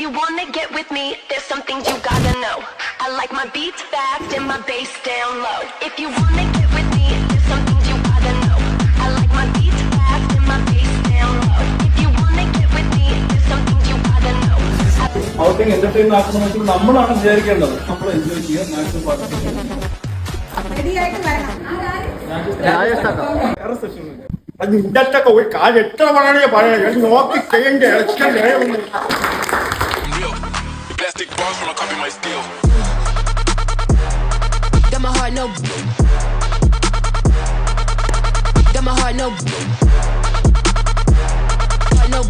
you wanna get with me, there's some things you gotta know. I like my beats fast and my bass down low. If you wanna get with me, there's some things you gotta know. I like my beats fast and my bass down low. If you wanna get with me, there's some things you gotta know. Outing entertain ആക്കണമെങ്കിൽ നമ്മളാണ് വിചാരിക്കേണ്ടത്. നമ്മൾ enjoy ചെയ്യുക, maximum participate ഇതൊക്കെ ഒരു കാര്യം എത്ര വളരെ പറയാം നോക്കി ചെയ്യേണ്ട election Plastic balls when I copy my steel. Got my heart no. Got my heart no. Heart no.